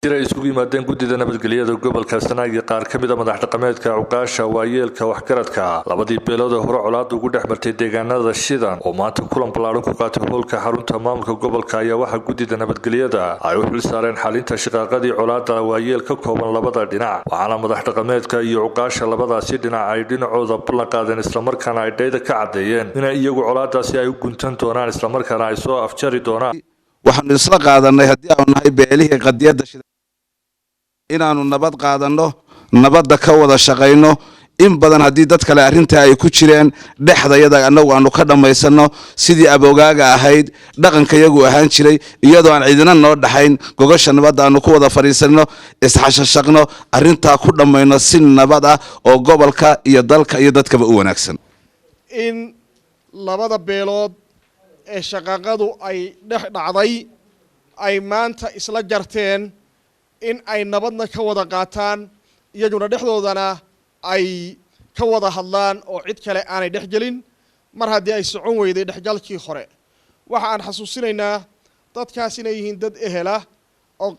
jira isugu yimaadeen guddida nabadgelyada gobolka Sanaag iyo qaar kamid ah madax dhaqameedka Cuqaasha waayeelka waxgaradka labadii beelood hore colaad ugu dhexmartay deegaanada shidan oo maanta kulan ballaaran ku qaatay hoolka xarunta maamulka gobolka ayaa waxa guddida nabadgelyada ay u xil saareen xalinta shaqaqadii colaadda waayeel ka kooban labada dhinac waxaana madax dhaqameedka iyo Cuqaasha labadaasi dhinac ay dhinacooda ballan qaadeen isla markaana ay dhayda ka cadeeyeen in iyagu colaadaasi ay u guntan doonaan isla markaana ay soo afjari doonaan waxaan isla qaadanay haddii aan nahay beelihii qadiyada inaanu nabad qaadano nabadda ka wada shaqeyno in badan haddii dad kale arrinta ay ku jireen dhexdayada anagu aanu ka dhamaysano sidii abogaaga ahayd dhaqanka iyagu ahaan jiray iyadoo aan cidina noo dhaxayn gogosha nabadda aanu ku wada fariisano isxashashaqno arrinta ku dhamayno si nabad ah oo gobolka iyo dalka iyo dadkaba u wanaagsan in labada beelood ee shaqaqadu ay dhex dhacday ay maanta isla jarteen in ay nabadna ka wada qaataan iyaguna dhexdoodana ay ka wada hadlaan oo cid kale aanay dhex gelin mar haddii ay socon weyday dhexgalkii hore waxa aan xasuusinaynaa dadkaas inay yihiin dad ehela oo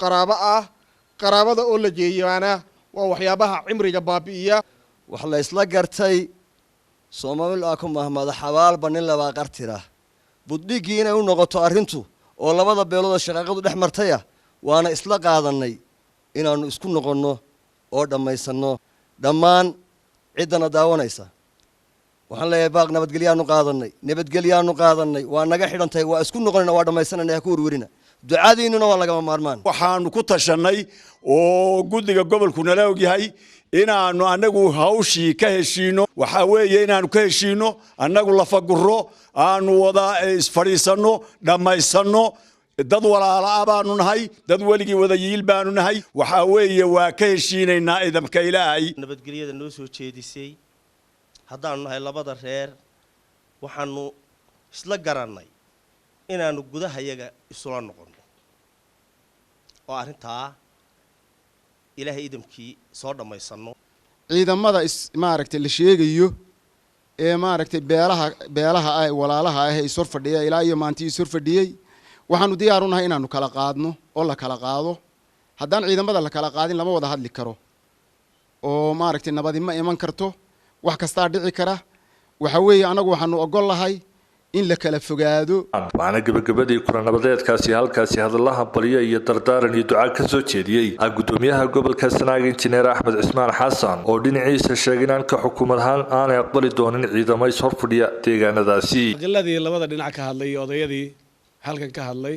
qaraabada oo la jeeyaana waa waxyaabaha cimriga baabi'iya wax la isla gartay Soomaaliya ku mahmada xawaalba nin laba qartira buddigii inay u noqoto arrintu oo labada beelood shaqaqadu dhex martay waana isla qaadanay inaanu isku noqono oo dhamaysano dhammaan cidana daawanaysa waxaan leeyahay baaq nabadgelyaanu qaadanay waa naga xidhantay waa isku noqonayna waa dhamaysanayna ku warwarina ducadiinuna waa laga maarmaan waxaanu ku tashanay oo guddiga gobolku nala og yahay inaanu anagu hawshii ka heshiino waxa weeye inaanu ka heshiino anagu la faguro aanu wada isfariisano dhamaysano dad walaala baanu nahay dad waligii wada yiil baanu nahay waxa weeye waa ka heshiinaynaa idamka Ilaahay nabadgelyada noo soo jeedisay hadaan nahay labada reer waxaanu isla garanay inaanu gudaha iyaga isula noqono oo arinta Ilaahay idamkii soo dhamaysano ciidamada maaragtay la sheegayo ee maaragtay beelaha ay walaalaha ah ay soo fadhiyay ilaa iyo maantii soo fadhiyay waxaanu diyaar u nahay inaanu kala qaadno oo la kala qaado haddaan ciidamada la kala qaadin lama wada hadli karo oo maaragtay nabadi ma iman karto wax kasta dhici kara waxa weeye anagu waxaanu ogol lahay in la kala fogaado waxaana gabagabadii kulan nabadeedkaasi halkaasi hadalaha bariya iyo dardaaran iyo duca ka soo jeediyay gudoomiyaha gobolka Sanaag injineer Axmed Cismaan Xasan oo dhinaciisa sheegay in ka xukuumad ahaan aanay aqbali doonin ciidamada soo fadhiya deegaanadaasi qiladii labada dhinac ka hadlay odayadii halkan ka hadlay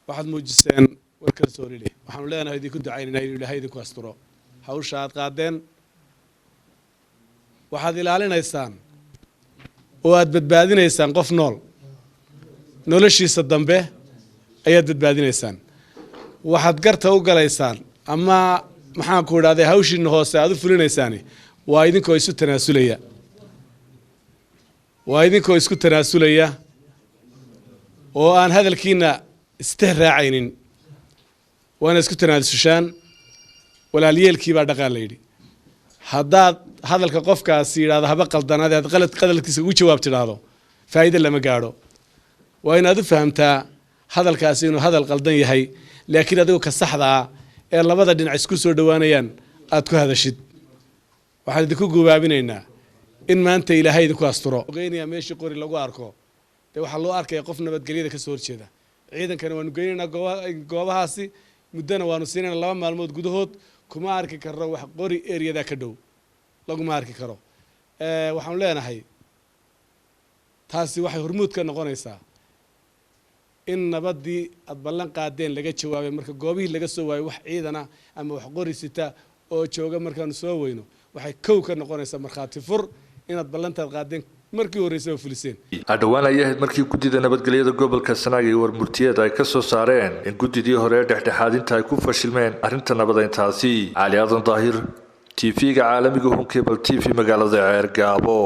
waxaad muujiseen warkar soo lilay waxaanu leenahay idinku ducaynaa in Ilaahay idinku asturo hawsha aad qaadeen waxaad ilaalinaysaan oo aad badbaadinaysaan qof nool noloshiisa dambe ayaad badbaadinaysaan waxaad garta u galaysaan ama maxaan ku idhaaday hawshiina hoose aad u fulinaysaan waa idinkoo isku tanaasulaya oo aan hadalkiina istiraacaynin waana isku tanaasushaan walaalyeelkii baa dhaqan la yiri haddaad hadalka qofkaas yiraahdo haba qaldanaad qadalkiisa ugu jawaab tiraahdo faa'iido lama gaaro waa inaad u fahamtaa hadalkaas inuu hadal qaldan yahay laakiin adigu ka saxda ah ee labada dhinac isku soo dhawaanayaan aad ku hadashid waxaan idinku guubaabinaynaa in maanta Ilaahay idinku asturo ogeynaya meeshii qori lagu arko waxa loo arkay qof nabadgelyada ka soo horjeeda ciidankana waanu geynaynaa goobahaasi muddana waanu siinaynaa 2 maalmood gudahood kuma arki karo wax qori area ka dhow laguma arki karo waxaan leenahay taasi waxay hormuud ka noqonaysaa in nabadii ad ballan qaadeen laga jawaabay marka goobihii laga soo waayay wax ciidana ama wax qori sita oo jooga markaan soo weyno waxay kow ka noqonaysaa markhaati fur inaad ballantaad qaadeen markii horeysay oo fuliseen adawaan ay ahayd markii guddida nabadgelyada gobolka Sanaag iyo warmurtiyeed ay ka soo saareen in guddidii hore dhexdhexaadinta ay ku fashilmeen arrinta nabadeyntaasi Ali Aadan Daahir TV-ga caalamiga Home Cable TV magaalada Ceergaabo.